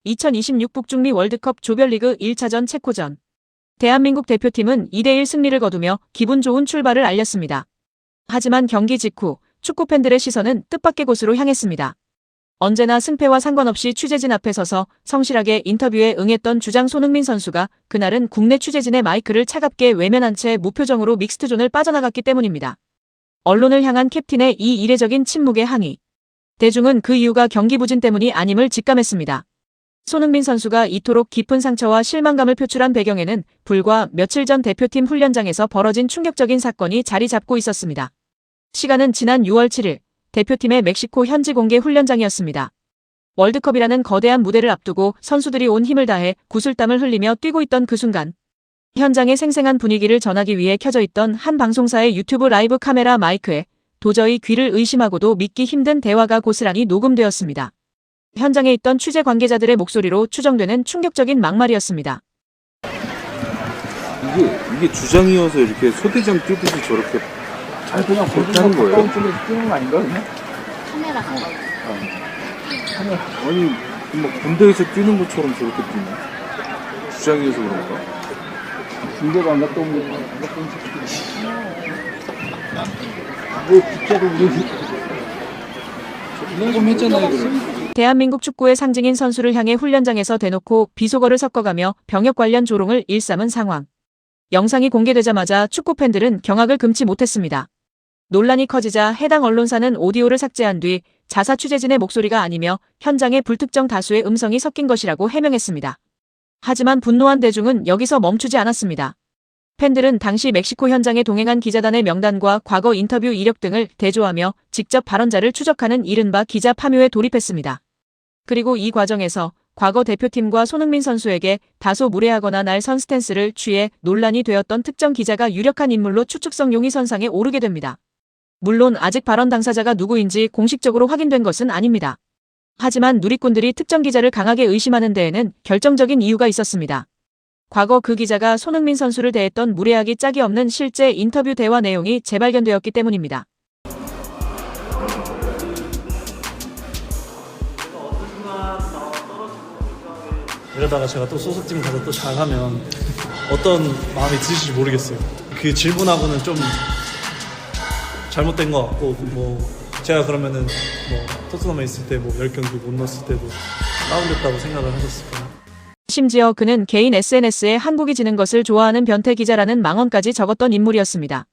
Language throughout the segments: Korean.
2026 북중미 월드컵 조별리그 1차전 체코전. 대한민국 대표팀은 2대1 승리를 거두며 기분 좋은 출발을 알렸습니다. 하지만 경기 직후 축구 팬들의 시선은 뜻밖의 곳으로 향했습니다. 언제나 승패와 상관없이 취재진 앞에 서서 성실하게 인터뷰에 응했던 주장 손흥민 선수가 그날은 국내 취재진의 마이크를 차갑게 외면한 채 무표정으로 믹스트존을 빠져나갔기 때문입니다. 언론을 향한 캡틴의 이 이례적인 침묵의 항의. 대중은 그 이유가 경기 부진 때문이 아님을 직감했습니다. 손흥민 선수가 이토록 깊은 상처와 실망감을 표출한 배경에는 불과 며칠 전 대표팀 훈련장에서 벌어진 충격적인 사건이 자리 잡고 있었습니다. 시간은 지난 6월 7일 대표팀의 멕시코 현지 공개 훈련장이었습니다. 월드컵이라는 거대한 무대를 앞두고 선수들이 온 힘을 다해 구슬땀을 흘리며 뛰고 있던 그 순간 현장의 생생한 분위기를 전하기 위해 켜져 있던 한 방송사의 유튜브 라이브 카메라 마이크에 도저히 귀를 의심하고도 믿기 힘든 대화가 고스란히 녹음되었습니다. 현장에 있던 취재 관계자들의 목소리로 추정되는 충격적인 막말이었습니다. 이게 주장이어서 이렇게 소대장 뛰듯이 저렇게 그냥 하는 거예요? 가까운 쪽에서 뛰는 거 아닌가 그냥? 카메라 가까워. 아니 막 군대에서 뛰는 것처럼 저렇게 뛰네. 주장이어서 그런가? 군대도 안 갔다 온 거. 뭐 국자도 우리 좀 했잖아요. 그래. 대한민국 축구의 상징인 선수를 향해 훈련장에서 대놓고 비속어를 섞어가며 병역 관련 조롱을 일삼은 상황. 영상이 공개되자마자 축구 팬들은 경악을 금치 못했습니다. 논란이 커지자 해당 언론사는 오디오를 삭제한 뒤 자사 취재진의 목소리가 아니며 현장에 불특정 다수의 음성이 섞인 것이라고 해명했습니다. 하지만 분노한 대중은 여기서 멈추지 않았습니다. 팬들은 당시 멕시코 현장에 동행한 기자단의 명단과 과거 인터뷰 이력 등을 대조하며 직접 발언자를 추적하는 이른바 기자 파묘에 돌입했습니다. 그리고 이 과정에서 과거 대표팀과 손흥민 선수에게 다소 무례하거나 날선 스탠스를 취해 논란이 되었던 특정 기자가 유력한 인물로 추측성 용의선상에 오르게 됩니다. 물론 아직 발언 당사자가 누구인지 공식적으로 확인된 것은 아닙니다. 하지만 누리꾼들이 특정 기자를 강하게 의심하는 데에는 결정적인 이유가 있었습니다. 과거 그 기자가 손흥민 선수를 대했던 무례하기 짝이 없는 실제 인터뷰 대화 내용이 재발견되었기 때문입니다. 이러다가 제가 또 소속팀 가서 또 잘하면 어떤 마음이 드실지 모르겠어요. 그 질문하고는 좀 잘못된 것 같고, 뭐 제가 그러면은 뭐 토트넘에 있을 때 뭐 10경기 못 넣었을 때도 다운됐다고 생각을 하셨을 거예요. 심지어 그는 개인 SNS에 한국이 지는 것을 좋아하는 변태 기자라는 망언까지 적었던 인물이었습니다.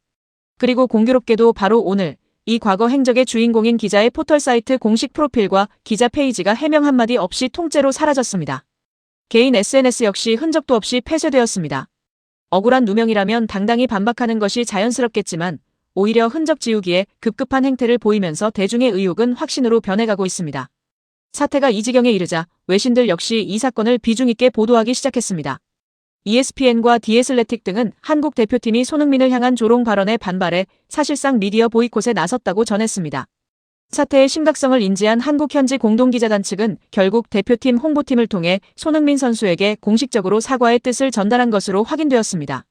그리고 공교롭게도 바로 오늘 이 과거 행적의 주인공인 기자의 포털 사이트 공식 프로필과 기자 페이지가 해명 한마디 없이 통째로 사라졌습니다. 개인 SNS 역시 흔적도 없이 폐쇄되었습니다. 억울한 누명이라면 당당히 반박하는 것이 자연스럽겠지만 오히려 흔적 지우기에 급급한 행태를 보이면서 대중의 의혹은 확신으로 변해가고 있습니다. 사태가 이 지경에 이르자 외신들 역시 이 사건을 비중 있게 보도하기 시작했습니다. ESPN과 디애슬레틱 등은 한국 대표팀이 손흥민을 향한 조롱 발언에 반발해 사실상 미디어 보이콧에 나섰다고 전했습니다. 사태의 심각성을 인지한 한국 현지 공동기자단 측은 결국 대표팀 홍보팀을 통해 손흥민 선수에게 공식적으로 사과의 뜻을 전달한 것으로 확인되었습니다.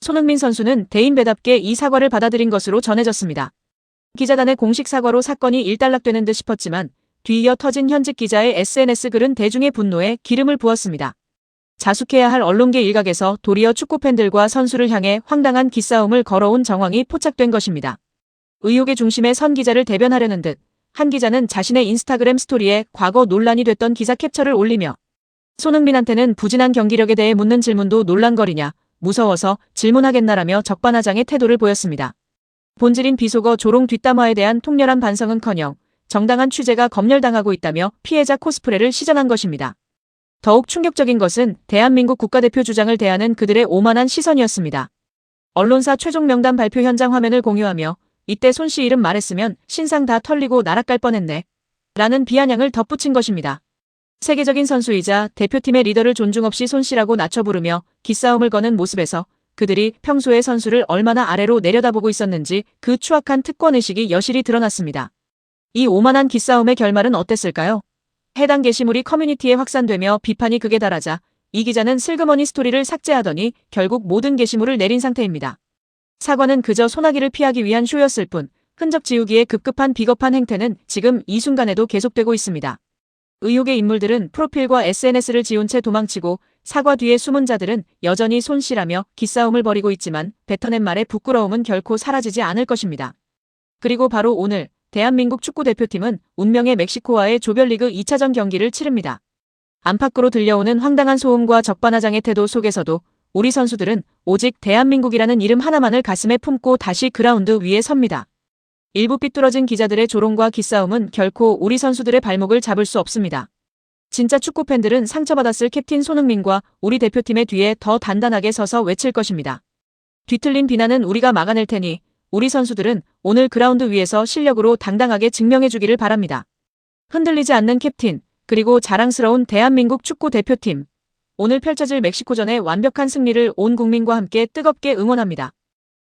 손흥민 선수는 대인배답게 이 사과를 받아들인 것으로 전해졌습니다. 기자단의 공식 사과로 사건이 일단락되는 듯 싶었지만 뒤이어 터진 현직 기자의 SNS 글은 대중의 분노에 기름을 부었습니다. 자숙해야 할 언론계 일각에서 도리어 축구팬들과 선수를 향해 황당한 기싸움을 걸어온 정황이 포착된 것입니다. 의혹의 중심에 선 기자를 대변하려는 듯 한 기자는 자신의 인스타그램 스토리에 과거 논란이 됐던 기사 캡처를 올리며 손흥민한테는 부진한 경기력에 대해 묻는 질문도 논란거리냐, 무서워서 질문하겠나라며 적반하장의 태도를 보였습니다. 본질인 비속어 조롱 뒷담화에 대한 통렬한 반성은커녕 정당한 취재가 검열당하고 있다며 피해자 코스프레를 시전한 것입니다. 더욱 충격적인 것은 대한민국 국가대표 주장을 대하는 그들의 오만한 시선이었습니다. 언론사 최종 명단 발표 현장 화면을 공유하며 이때 손 씨 이름 말했으면 신상 다 털리고 나락갈 뻔했네 라는 비아냥을 덧붙인 것입니다. 세계적인 선수이자 대표팀의 리더를 존중 없이 손 씨라고 낮춰 부르며 기싸움을 거는 모습에서 그들이 평소에 선수를 얼마나 아래로 내려다보고 있었는지 그 추악한 특권의식이 여실히 드러났습니다. 이 오만한 기싸움의 결말은 어땠을까요? 해당 게시물이 커뮤니티에 확산되며 비판이 극에 달하자 이 기자는 슬그머니 스토리를 삭제하더니 결국 모든 게시물을 내린 상태입니다. 사과는 그저 소나기를 피하기 위한 쇼였을 뿐 흔적 지우기에 급급한 비겁한 행태는 지금 이 순간에도 계속되고 있습니다. 의혹의 인물들은 프로필과 SNS를 지운 채 도망치고 사과 뒤에 숨은 자들은 여전히 손실하며 기싸움을 벌이고 있지만 뱉어낸 말의 부끄러움은 결코 사라지지 않을 것입니다. 그리고 바로 오늘 대한민국 축구대표팀은 운명의 멕시코와의 조별리그 2차전 경기를 치릅니다. 안팎으로 들려오는 황당한 소음과 적반하장의 태도 속에서도 우리 선수들은 오직 대한민국이라는 이름 하나만을 가슴에 품고 다시 그라운드 위에 섭니다. 일부 삐뚤어진 기자들의 조롱과 기싸움은 결코 우리 선수들의 발목을 잡을 수 없습니다. 진짜 축구팬들은 상처받았을 캡틴 손흥민과 우리 대표팀의 뒤에 더 단단하게 서서 외칠 것입니다. 뒤틀린 비난은 우리가 막아낼 테니 우리 선수들은 오늘 그라운드 위에서 실력으로 당당하게 증명해주기를 바랍니다. 흔들리지 않는 캡틴, 그리고 자랑스러운 대한민국 축구 대표팀. 오늘 펼쳐질 멕시코전의 완벽한 승리를 온 국민과 함께 뜨겁게 응원합니다.